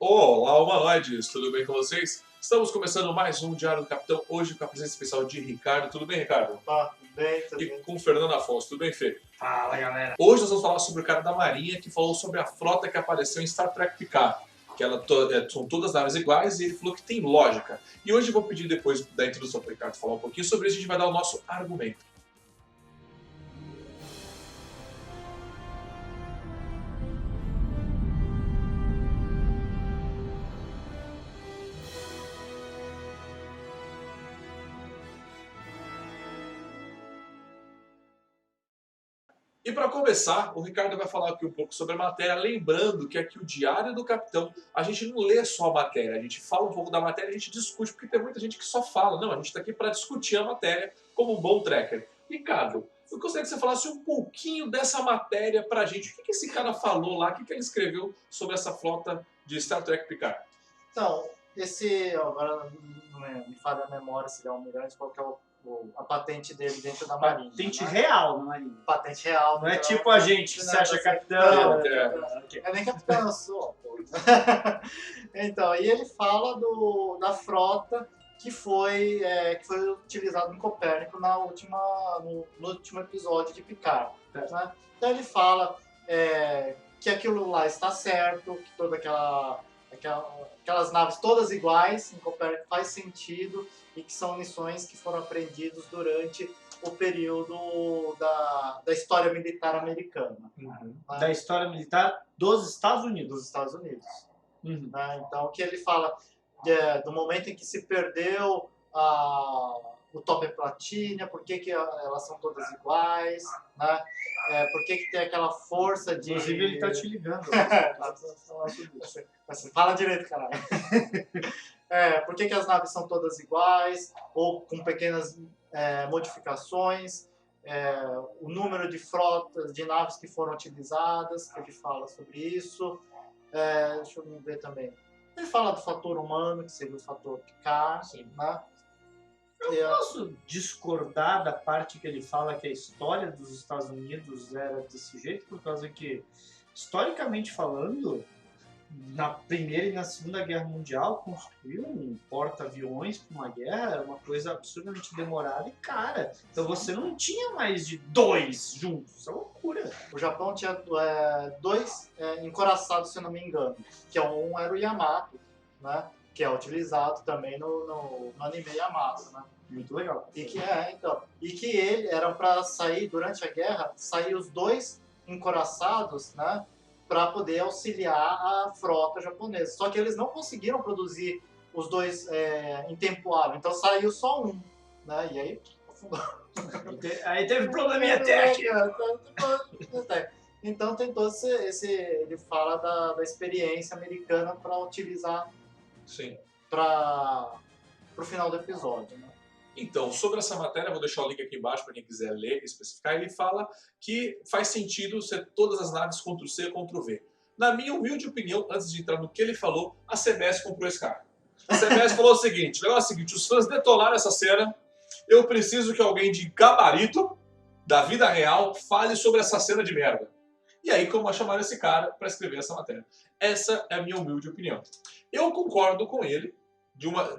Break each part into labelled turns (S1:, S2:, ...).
S1: Olá, humanoides! Tudo bem com vocês? Estamos começando mais um Diário do Capitão, hoje com a presença especial de Ricardo. Tudo bem, Ricardo?
S2: Tá, tudo bem, tudo
S1: E
S2: bem.
S1: com o Fernando Afonso. Tudo bem, Fê?
S2: Fala, galera.
S1: Hoje nós vamos falar sobre o cara da Marinha que falou sobre a frota que apareceu em Star Trek Picard. Que são todas naves iguais e ele falou que tem lógica. E hoje eu vou pedir, depois da introdução para o Ricardo falar um pouquinho sobre isso, a gente vai dar o nosso argumento. E para começar, o Ricardo vai falar aqui um pouco sobre a matéria, lembrando que aqui o Diário do Capitão, a gente não lê só a matéria, a gente fala um pouco da matéria, a gente discute, porque tem muita gente que só fala. Não, a gente está aqui para discutir a matéria como um bom tracker. Ricardo, eu gostaria que você falasse um pouquinho dessa matéria para a gente. O que esse cara falou lá, o que ele escreveu sobre essa frota de Star Trek Picard?
S2: Então, agora não me falha a memória se ele é almirante, qual que é a patente dele dentro da Marinha.
S3: Patente
S2: né?
S3: real na Marinha.
S2: Patente real.
S3: Não é
S2: então,
S3: tipo a gente que se acha capitão.
S2: É nem capitão, eu sou. Então, e ele fala da frota que foi utilizado em Copérnico no último episódio de Picard. Né? Então ele fala que aquilo lá está certo, que toda aquelas naves todas iguais em Copérnico faz sentido e que são missões que foram aprendidas durante o período da história militar americana.
S1: Uhum.
S2: Né?
S3: Da história militar dos Estados Unidos.
S2: Dos Estados Unidos.
S3: Uhum.
S2: Né? Então, o que ele fala do momento em que se perdeu o Top e Platina, por que elas são todas iguais, né? Por que tem aquela força de...
S3: Inclusive ele tá te ligando.
S2: Assim, fala direito, caralho. Por que as naves são todas iguais, ou com pequenas modificações, o número de frotas, de naves que foram utilizadas, que ele fala sobre isso. Deixa eu ver também. Ele fala do fator humano, que seria o fator Picard. Né?
S3: Eu posso discordar da parte que ele fala que a história dos Estados Unidos era desse jeito, por causa que, historicamente falando, na Primeira e na Segunda Guerra Mundial, construir um porta-aviões para uma guerra era uma coisa absurdamente demorada e cara. Então você não tinha mais de dois juntos, isso é loucura.
S2: O Japão tinha dois encoraçados, se eu não me engano, que um era o Yamato, né? Que é utilizado também no anime Yamato, né?
S3: Muito legal.
S2: E que ele eram para sair durante a guerra, sair os dois encoraçados, né? Para poder auxiliar a frota japonesa. Só que eles não conseguiram produzir os dois em tempo hábil, então saiu só um, né? E aí afundou.
S3: Aí teve probleminha técnico.
S2: Então tem todo ele fala da experiência americana para utilizar para o final do episódio, né?
S1: Então, sobre essa matéria, eu vou deixar o link aqui embaixo para quem quiser ler e especificar. Ele fala que faz sentido ser todas as naves Ctrl-C e Ctrl-V. Na minha humilde opinião, antes de entrar no que ele falou, a CBS comprou esse cara. A CBS falou o seguinte, os fãs detonaram essa cena, eu preciso que alguém de gabarito, da vida real, fale sobre essa cena de merda. E aí, como chamaram esse cara para escrever essa matéria? Essa é a minha humilde opinião. Eu concordo com ele.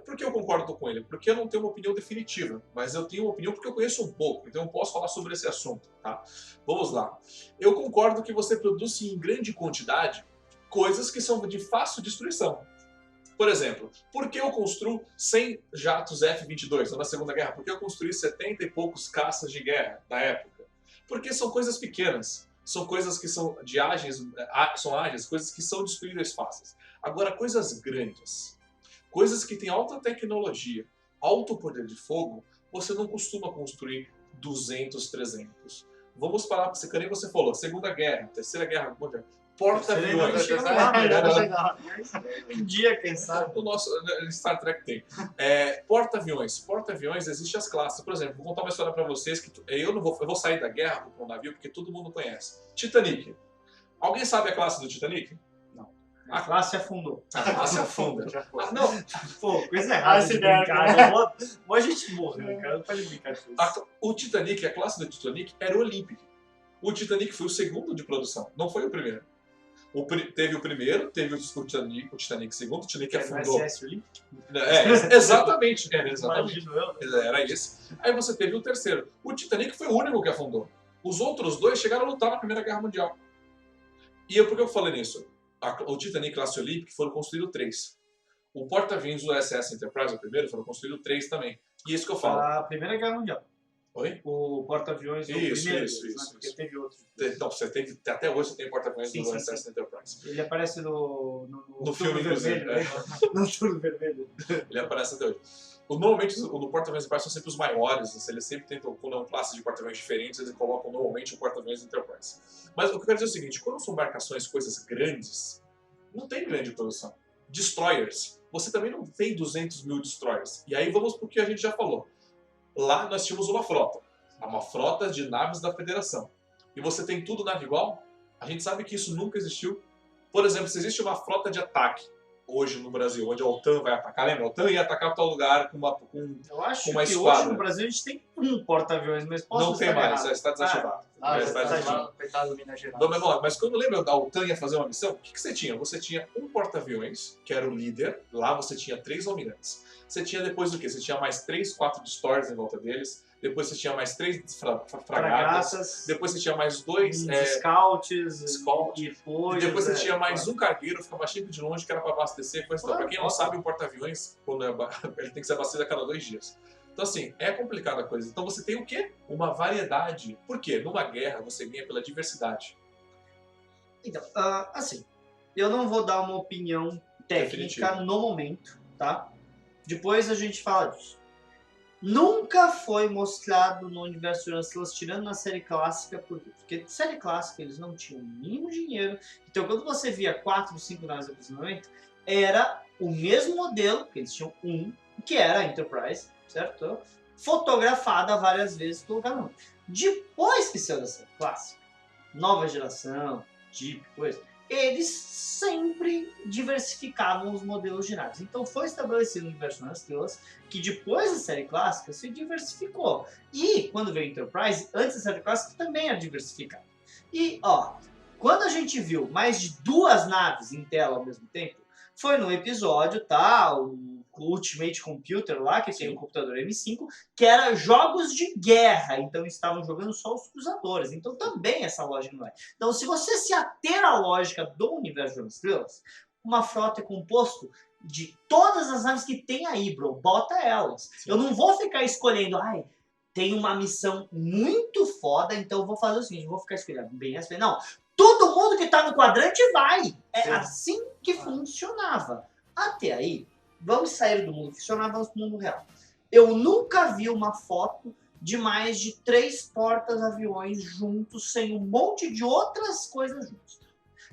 S1: Por que eu concordo com ele? Porque eu não tenho uma opinião definitiva, mas eu tenho uma opinião porque eu conheço um pouco, então eu posso falar sobre esse assunto. Tá? Vamos lá. Eu concordo que você produz em grande quantidade coisas que são de fácil destruição. Por exemplo, por que eu construo 100 jatos F-22 na Segunda Guerra? Por que eu construí 70 e poucos caças de guerra na época? Porque são coisas pequenas. São coisas que são ágeis, coisas que são destruídas fáceis. Agora, coisas grandes, coisas que têm alta tecnologia, alto poder de fogo, você não costuma construir 200, 300. Vamos parar para você, que nem você falou, Segunda Guerra, Terceira Guerra Mundial, porta-aviões.
S3: Um dia, quem sabe.
S1: O nosso Star Trek tem. Porta-aviões. Porta-aviões, existem as classes. Por exemplo, vou contar uma história para vocês que eu vou sair da guerra para um navio porque todo mundo conhece. Titanic. Alguém sabe a classe do Titanic?
S3: A classe afundou.
S1: A classe afunda.
S2: Não.
S3: Pô, coisa errada de brincar. Ou a gente morre, cara. Não pode brincar com isso.
S1: O Titanic, a classe do Titanic, era o Olympic. O Titanic foi o segundo de produção, não foi o primeiro. Teve o primeiro, teve o Titanic segundo, o Titanic afundou.
S3: SS Olympic?
S1: Exatamente.
S3: Imagino eu.
S1: Era esse. Aí você teve o terceiro. O Titanic foi o único que afundou. Os outros dois chegaram a lutar na Primeira Guerra Mundial. E por que eu falei nisso? O Titanic classe Olympic foram construídos 3. O porta-aviões USS Enterprise, o primeiro, foram construídos 3 também. E é isso que eu falo.
S3: A Primeira Guerra Mundial.
S1: Oi?
S3: O porta-aviões do
S1: Isso,
S3: primeiro,
S1: isso,
S3: né?
S1: isso,
S3: Porque
S1: isso.
S3: teve outro.
S1: Não, você tem, até hoje você tem porta-aviões do
S3: Sim, sim,
S1: USS Enterprise.
S3: Ele aparece no
S1: filme,
S3: vermelho, né? No turno vermelho.
S1: Ele aparece até hoje. Normalmente, no porta-aviões Enterprise são sempre os maiores. Eles sempre tentam, quando é um classe de porta-aviões diferentes, eles colocam normalmente o porta-aviões Enterprise. Mas o que eu quero dizer é o seguinte, quando são embarcações, coisas grandes, não tem grande produção. Destroyers. Você também não tem 200 mil destroyers. E aí vamos pro que a gente já falou. Lá nós tínhamos uma frota de naves da Federação. E você tem tudo nave igual? A gente sabe que isso nunca existiu. Por exemplo, se existe uma frota de ataque hoje no Brasil, onde a OTAN vai atacar, lembra? A OTAN ia atacar tal lugar com
S3: Eu acho
S1: uma
S3: que
S1: esquadra.
S3: hoje no Brasil a gente tem um porta-aviões, mas posso
S1: Não tem
S3: estar
S1: mais,
S3: errado.
S1: já está desativado.
S2: Ah,
S1: Já está desativado.
S2: coitado do Minas Gerais.
S1: Mas quando lembra da OTAN ia fazer uma missão, o que você tinha? Você tinha um porta-aviões, que era o líder, lá você tinha 3 almirantes. Você tinha depois o quê? Você tinha mais 3, 4 destroyers em volta deles, depois você tinha mais 3 fragatas, depois você tinha mais 2
S3: scouts,
S1: Scout.
S3: e
S1: e depois você tinha mais um cargueiro, ficava sempre de longe, que era para abastecer. Pra quem não sabe, o porta-aviões, quando ele tem que ser abastecido a cada 2 dias. Então, assim, é complicada a coisa. Então, você tem o quê? Uma variedade. Por quê? Numa guerra, você ganha pela diversidade.
S3: Então, assim, eu não vou dar uma opinião técnica
S1: Definitiva.
S3: no momento, tá? Depois a gente fala disso. Nunca foi mostrado no universo de Estrelas, tirando na série clássica, por quê? Porque na série clássica eles não tinham o mínimo dinheiro. Então, quando você via 4, 5 naves de aprisionamento, era o mesmo modelo, que eles tinham um, que era a Enterprise, certo? Fotografada várias vezes pelo canal. Depois que saiu da série clássica, nova geração, Jeep, coisa, eles sempre diversificavam os modelos de naves. Então foi estabelecido no universo das Estrelas que depois da série clássica se diversificou. E quando veio a Enterprise, antes da série clássica também era diversificado. E ó, quando a gente viu mais de 2 naves em tela ao mesmo tempo, foi no episódio, tá? O Ultimate Computer lá, que tem um computador M5, que era jogos de guerra, então estavam jogando só os cruzadores. Então também essa lógica não é. Então se você se ater à lógica do universo das Estrelas, uma frota é composto de todas as naves que tem aí, bro. Bota elas. Sim. Eu não vou ficar escolhendo, tem uma missão muito foda, então eu vou fazer o seguinte, vou ficar escolhendo bem assim. Não, todo mundo que tá no quadrante vai. É assim que funcionava. Até aí, vamos sair do mundo ficcional, vamos pro mundo real. Eu nunca vi uma foto de mais de 3 portas-aviões juntos, sem um monte de outras coisas juntos.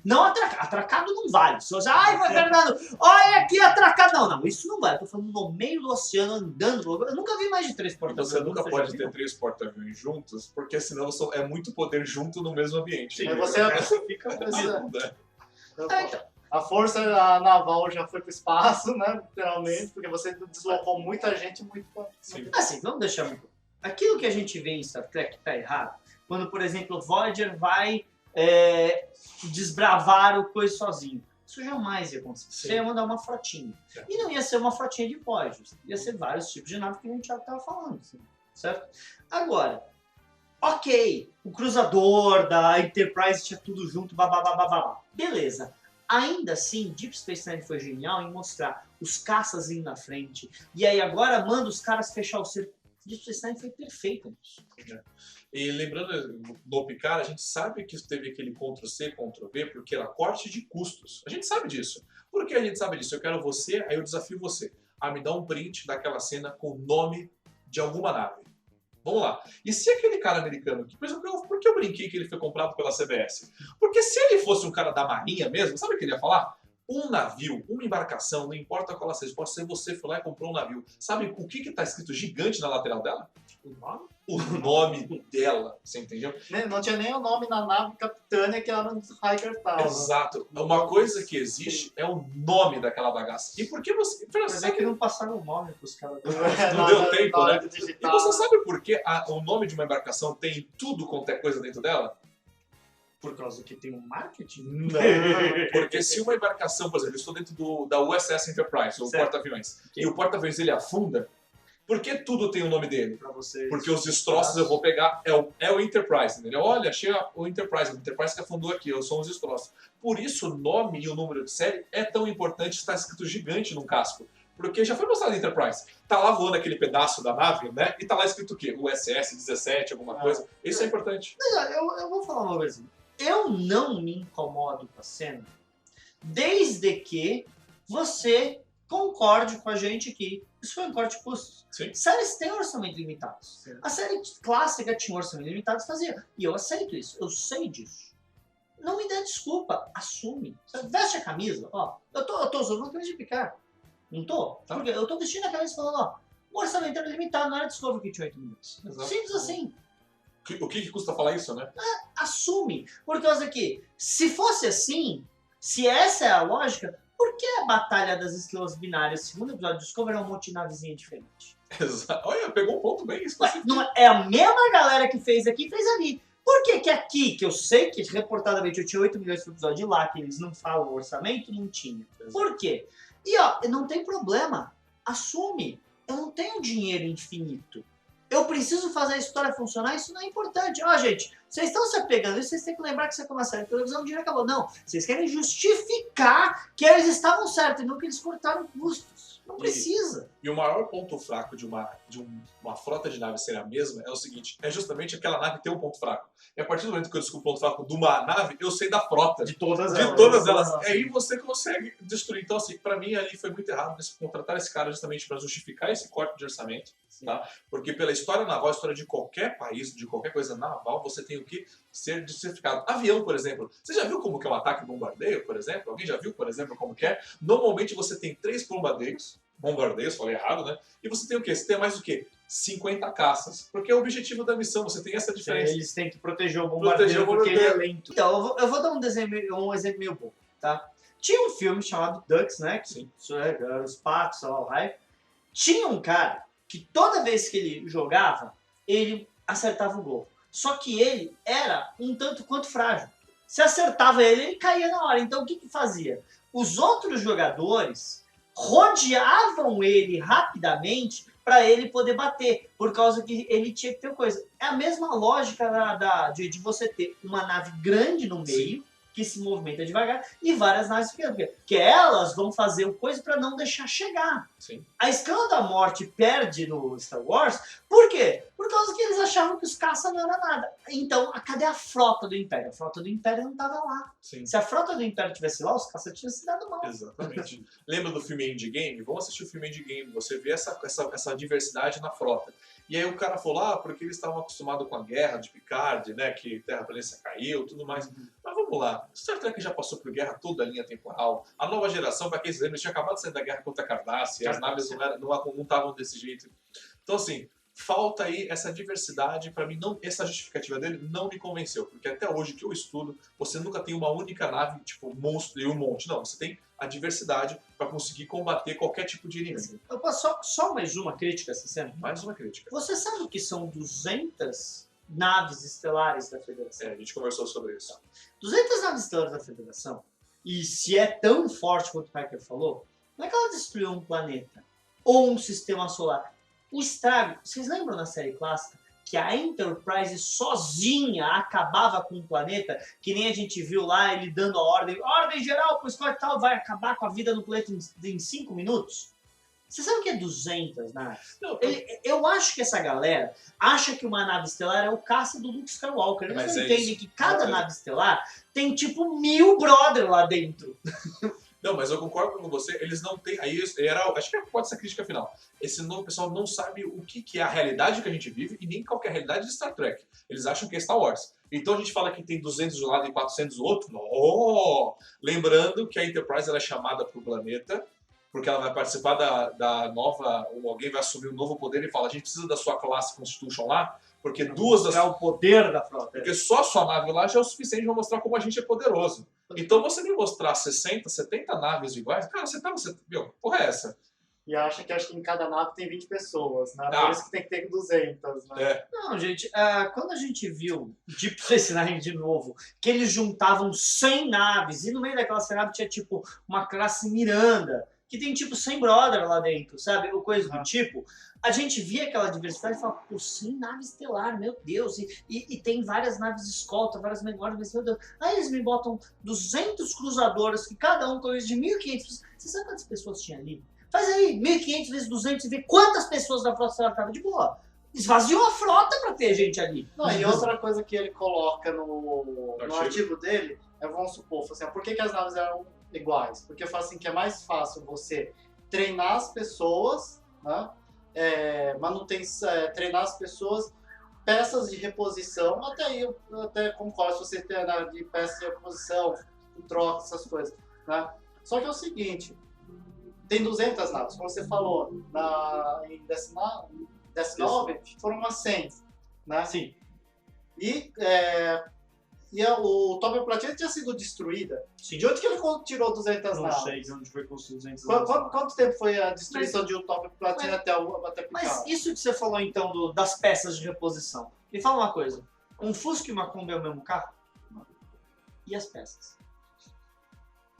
S3: Não atracado. Atracado não vale. Se você, Fernando, olha aqui atracado. Não, isso não vale. Eu tô falando no meio do oceano, andando. Eu nunca vi mais de 3 porta-aviões.
S1: Você nunca pode ter 3 porta-aviões juntos, porque senão é muito poder junto no mesmo ambiente.
S2: Sim, você
S1: fica perdido, né?
S2: Então. A força naval já foi pro espaço, né? Literalmente, porque você deslocou muita gente muito.
S3: Assim, vamos deixar muito. Aquilo que a gente vê em Star Trek tá errado. Quando, por exemplo, o Voyager vai desbravar o coisa sozinho. Isso jamais ia acontecer. Você ia mandar uma frotinha. E não ia ser uma frotinha de Voyager. Ia ser vários tipos de nave que a gente já estava falando. Assim, certo? Agora, ok, o cruzador da Enterprise tinha tudo junto, babá. Beleza. Ainda assim, Deep Space Nine foi genial em mostrar os caças indo na frente. E aí agora manda os caras fechar o cerco. Deep Space Nine foi perfeito nisso.
S1: E lembrando do Picard, a gente sabe que teve aquele Ctrl-C, Ctrl-V, porque era corte de custos. A gente sabe disso. Por que a gente sabe disso? Eu quero você, aí eu desafio você a me dar um print daquela cena com o nome de alguma nave. Vamos lá. E se aquele cara americano, por que eu brinquei que ele foi comprado pela CBS? Porque se ele fosse um cara da Marinha mesmo, sabe o que ele ia falar? Um navio, uma embarcação, não importa qual ela seja, pode ser você foi lá e comprou um navio. Sabe o que está escrito gigante na lateral dela?
S2: O nome?
S1: O nome dela, você entendeu?
S2: Não tinha nem o nome na nave capitânia que era no Hiker Tower.
S1: Exato. Uma coisa que existe é o nome daquela bagaça. E por que você...
S3: Mas é que não passaram o nome pros caras.
S1: Não deu tempo, né? E você sabe por que o nome de uma embarcação tem tudo quanto é coisa dentro dela?
S3: Por causa que tem um marketing?
S1: Não, porque se uma embarcação, por exemplo, eu estou dentro da USS Enterprise, ou porta-aviões, e o porta-aviões ele afunda, por que tudo tem o nome dele?
S3: Pra vocês.
S1: Porque os destroços eu vou pegar, é o Enterprise, entendeu? Olha, achei o Enterprise que afundou aqui, eu sou os destroços. Por isso o nome e o número de série é tão importante, está escrito gigante num casco. Porque já foi mostrado Enterprise. Tá lá voando aquele pedaço da nave, né? E tá lá escrito o quê? USS 17, alguma coisa. Isso é importante.
S3: Mas, eu vou falar uma coisa. Eu não me incomodo com a cena, desde que você concorde com a gente que isso foi um corte de custos.
S1: Sim.
S3: Séries têm orçamento limitado.
S2: Sim.
S3: A série clássica tinha orçamento limitado, fazia. E eu aceito isso, eu sei disso. Não me dê desculpa, assume. Veste a camisa, ó. Eu tô usando uma camisa de Picard. Não tô?
S1: Tá.
S3: Porque eu tô vestindo a camisa falando, ó. O orçamento era limitado, não era Discovery que tinha 8 minutos.
S1: Exato.
S3: Simples assim.
S1: O que custa falar isso, né?
S3: Assume. Por causa que, se fosse assim, se essa é a lógica, por que a Batalha das Estrelas Binárias, segundo episódio de Discovery, é um monte de navezinha diferente?
S1: Exato. Olha, pegou um ponto bem
S3: Ué,
S1: específico.
S3: não é a mesma galera que fez aqui e fez ali. Por que que aqui, que eu sei que reportadamente eu tinha 8 milhões de episódio de lá, que eles não falam o orçamento, não tinha? Por quê? E ó, não tem problema. Assume. Eu não tenho dinheiro infinito. Eu preciso fazer a história funcionar, isso não é importante. Ó, gente, vocês estão se apegando, vocês têm que lembrar que você é uma série de televisão, o dinheiro acabou. Não, vocês querem justificar que eles estavam certos e não que eles cortaram custos. Não precisa.
S1: E o maior ponto fraco de uma frota de naves ser a mesma é o seguinte, é justamente aquela nave ter um ponto fraco. E a partir do momento que eu descubro o ponto fraco de uma nave, eu sei da frota.
S3: De todas
S1: De todas elas. Aí você consegue destruir. Então, assim, pra mim ali foi muito errado contratar esse cara justamente pra justificar esse corte de orçamento. Tá? Porque pela história naval, a história de qualquer país, de qualquer coisa naval, você tem o que ser justificado. Avião, por exemplo. Você já viu como que é um ataque bombardeio, por exemplo? Alguém já viu, por exemplo, como que é? Normalmente você tem 3 bombardeios, falei errado, né? E você tem o quê? Você tem mais o quê? 50 caças. Porque é o objetivo da missão, você tem essa diferença.
S3: Eles têm que proteger o bombardeiro porque ele é lento. Então, eu vou dar um exemplo meio bom, tá? Tinha um filme chamado Ducks, né?
S1: Sim.
S3: Os patos, sei lá, o raio. Tinha um cara que toda vez que ele jogava, ele acertava o gol. Só que ele era um tanto quanto frágil. Se acertava ele, ele caía na hora. Então o que fazia? Os outros jogadores rodeavam ele rapidamente para ele poder bater, por causa que ele tinha que ter coisa. É a mesma lógica de você ter uma nave grande no meio, que se movimenta devagar, e várias naves pequenas, porque elas vão fazer o coisa para não deixar chegar.
S1: Sim.
S3: A Estrela da Morte perde no Star Wars, por quê? Por causa que eles achavam que os caças não era nada. Então, cadê a frota do Império? A frota do Império não estava lá.
S1: Sim.
S3: Se a frota do Império estivesse lá, os caças tinham se dado mal.
S1: Exatamente. Lembra do filme Endgame? Vamos assistir o filme Endgame. Você vê essa diversidade na frota. E aí o cara falou, porque eles estavam acostumados com a guerra de Picard, né? Que Terra Planeta caiu, tudo mais. Mas vamos lá. Star Trek já passou por guerra toda a linha temporal. A nova geração, para quem se lembra, tinha acabado de sair da guerra contra a Cardassian. E as naves não estavam desse jeito. Então, assim, falta aí essa diversidade. Para mim, essa justificativa dele não me convenceu. Porque até hoje que eu estudo, você nunca tem uma única nave, tipo, monstro e um monte. Não, você tem a diversidade para conseguir combater qualquer tipo de inimigo.
S3: Eu posso só mais uma crítica a essa cena?
S1: Mais uma crítica.
S3: Você sabe o que são 200 naves estelares da Federação?
S1: A gente conversou sobre isso.
S3: 200 naves estelares da Federação, e se é tão forte quanto o Piker falou, não é que ela destruiu um planeta ou um sistema solar. O estrago, vocês lembram na série clássica que a Enterprise sozinha acabava com o planeta, que nem a gente viu lá ele dando a ordem geral pro Scott tal, vai acabar com a vida no planeta em 5 minutos? Você sabe o que é 200 naves?
S1: Não,
S3: Eu acho que essa galera acha que uma nave estelar é o caça do Luke Skywalker. Eles
S1: Mas
S3: não
S1: é
S3: entendem
S1: isso.
S3: que cada nave estelar tem tipo 1000 brother lá dentro.
S1: Não, mas eu concordo com você, eles não têm. Aí acho que pode ser a crítica final. Esse novo pessoal não sabe o que é a realidade que a gente vive e nem qual que é a realidade de Star Trek. Eles acham que é Star Wars. Então a gente fala que tem 200 de um lado e 400 do outro. Oh! Lembrando que a Enterprise ela é chamada para o planeta, porque ela vai participar da nova. Ou alguém vai assumir um novo poder e fala: a gente precisa da sua classe Constitution lá, porque duas das.
S3: É o poder da frota.
S1: Porque só a sua nave lá já é o suficiente para mostrar como a gente é poderoso. Então você me mostrar 60, 70 naves iguais, cara, meu, porra é essa?
S2: e acha que em cada nave tem 20 pessoas, né?
S1: Ah.
S2: Por isso que tem que ter 200, né?
S1: É.
S3: Não, gente, quando a gente viu Deep Space Nine de novo, que eles juntavam 100 naves, e no meio daquela nave tinha tipo uma classe Miranda, que tem tipo 100 brother lá dentro, sabe? Ou coisa do tipo. A gente via aquela diversidade e falava, pô, 100 naves estelar, meu Deus, e tem várias naves escolta, várias menores, mas meu Deus. Aí eles me botam 200 cruzadores, que cada um coisa de 1.500. Você sabe quantas pessoas tinha ali? Faz aí, 1.500 vezes 200 e vê quantas pessoas da frota estelar estavam de boa. Esvaziou a frota pra ter gente ali.
S2: Não, e outra coisa que ele coloca no artigo dele é, vamos supor, assim, por que as naves eram iguais? Porque fala assim que é mais fácil você treinar as pessoas, né? Treinar as pessoas, peças de reposição, até aí eu até concordo se você treinar de peças de reposição, troca, essas coisas, né? Só que é o seguinte, tem 200 naves, como você falou, em DS9 foram umas 100, né?
S3: Sim.
S2: E o Top Platina tinha sido destruída.
S3: Sim.
S2: De onde que ele tirou 200
S3: Não
S2: naves?
S3: sei de onde foi construído 200 naves.
S2: Quanto tempo foi a destruição de um Top Platina até Picard?
S3: Mas isso que você falou então das peças de reposição. Me fala uma coisa. Um Fusca e uma Kombi é o mesmo carro? E as peças?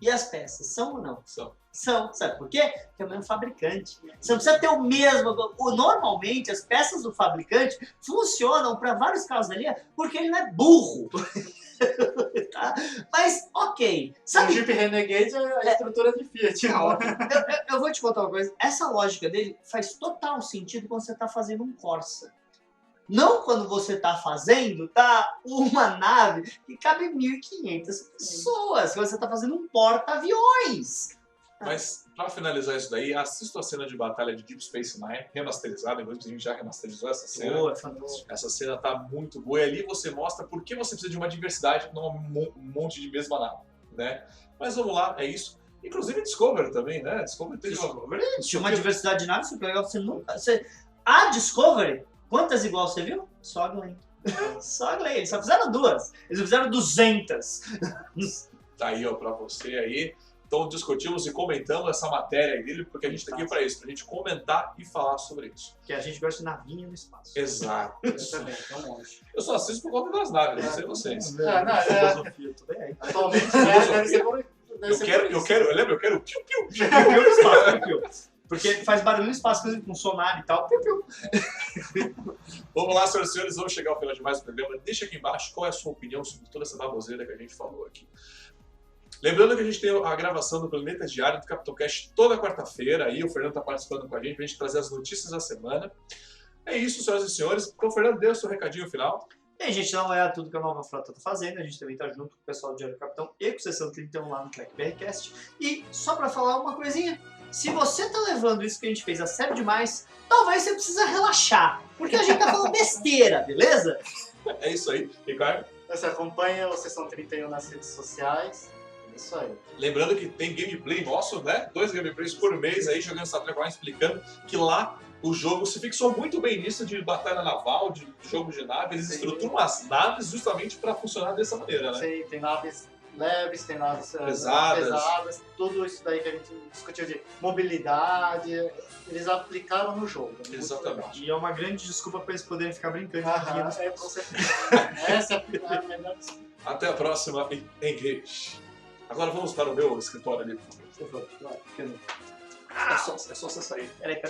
S3: E as peças, são ou não? São. Sabe por quê? Porque é o mesmo fabricante. Você não precisa ter o mesmo... Normalmente, as peças do fabricante funcionam para vários carros ali porque ele não é burro. Tá? Mas, ok. Sabe...
S2: O Jeep Renegade é a estrutura de Fiat.
S3: Eu vou te contar uma coisa. Essa lógica dele faz total sentido quando você está fazendo um Corsa. Não quando você está fazendo uma nave que cabe 1.500 pessoas. Quando você está fazendo um porta-aviões.
S1: Mas, pra finalizar isso daí, assista a cena de batalha de Deep Space Nine, remasterizada, inclusive a gente já remasterizou essa cena.
S3: Boa, fantástico.
S1: Essa cena tá muito boa e ali você mostra por que você precisa de uma diversidade num monte de mesma nave, né? Mas vamos lá, é isso. Inclusive Discovery também, né? Discovery teve
S3: Tinha uma diversidade de naves super legal. A Discovery, quantas igual você viu? Só a Glenn. Só a Glenn. Eles só fizeram 2. Eles fizeram 200.
S1: Tá aí, ó, pra você aí. Então discutimos e comentamos essa matéria dele, porque a gente tá aqui pra isso, pra gente comentar e falar sobre isso.
S3: Que a gente gosta de navinha no espaço.
S1: Exato.
S2: Eu também, tão longe.
S1: Eu só assisto por conta das naves, não sei vocês.
S3: Filosofia, tudo bem aí.
S2: Atualmente deve ser por
S1: Eu quero piu-piu.
S3: Piu-piu no espaço, piu-piu. Porque faz barulho no espaço com sonar e tal. Piu-piu.
S1: Vamos lá, senhoras e senhores, vamos chegar ao final de mais um programa. Deixa aqui embaixo qual é a sua opinião sobre toda essa baboseira que a gente falou aqui. Lembrando que a gente tem a gravação do Planeta Diário do Capitão Cast toda quarta-feira, aí o Fernando está participando com a gente pra gente trazer as notícias da semana. É isso, senhoras e senhores. Então, Fernando, dê o seu recadinho final.
S3: Bem, gente, não é tudo que a Nova Frota tá fazendo, a gente também tá junto com o pessoal do Diário do Capitão e com o Sessão 31 lá no Track BRCast. E só pra falar uma coisinha, se você tá levando isso que a gente fez a sério demais, talvez você precisa relaxar, porque a gente tá falando besteira, beleza?
S1: É isso aí, Ricardo.
S2: Você acompanha o Sessão 31 nas redes sociais. É isso aí.
S1: Lembrando que tem gameplay nosso, né? 2 gameplays por mês aí, jogando Star Trek Online, explicando que lá o jogo se fixou muito bem nisso de batalha naval, de jogo de nave. Eles estruturam as naves justamente para funcionar dessa maneira, né?
S2: Sim, tem naves leves, tem naves
S1: pesadas.
S2: Tudo isso daí que a gente discutiu de mobilidade, eles aplicaram no jogo.
S1: Exatamente.
S3: E é uma grande desculpa pra eles poderem ficar brincando.
S2: Essa é a melhor desculpa.
S1: Até a próxima Engage. Agora vamos para o meu escritório ali, por favor.
S3: Por favor, vai,
S1: É só você sair.
S3: Peraí.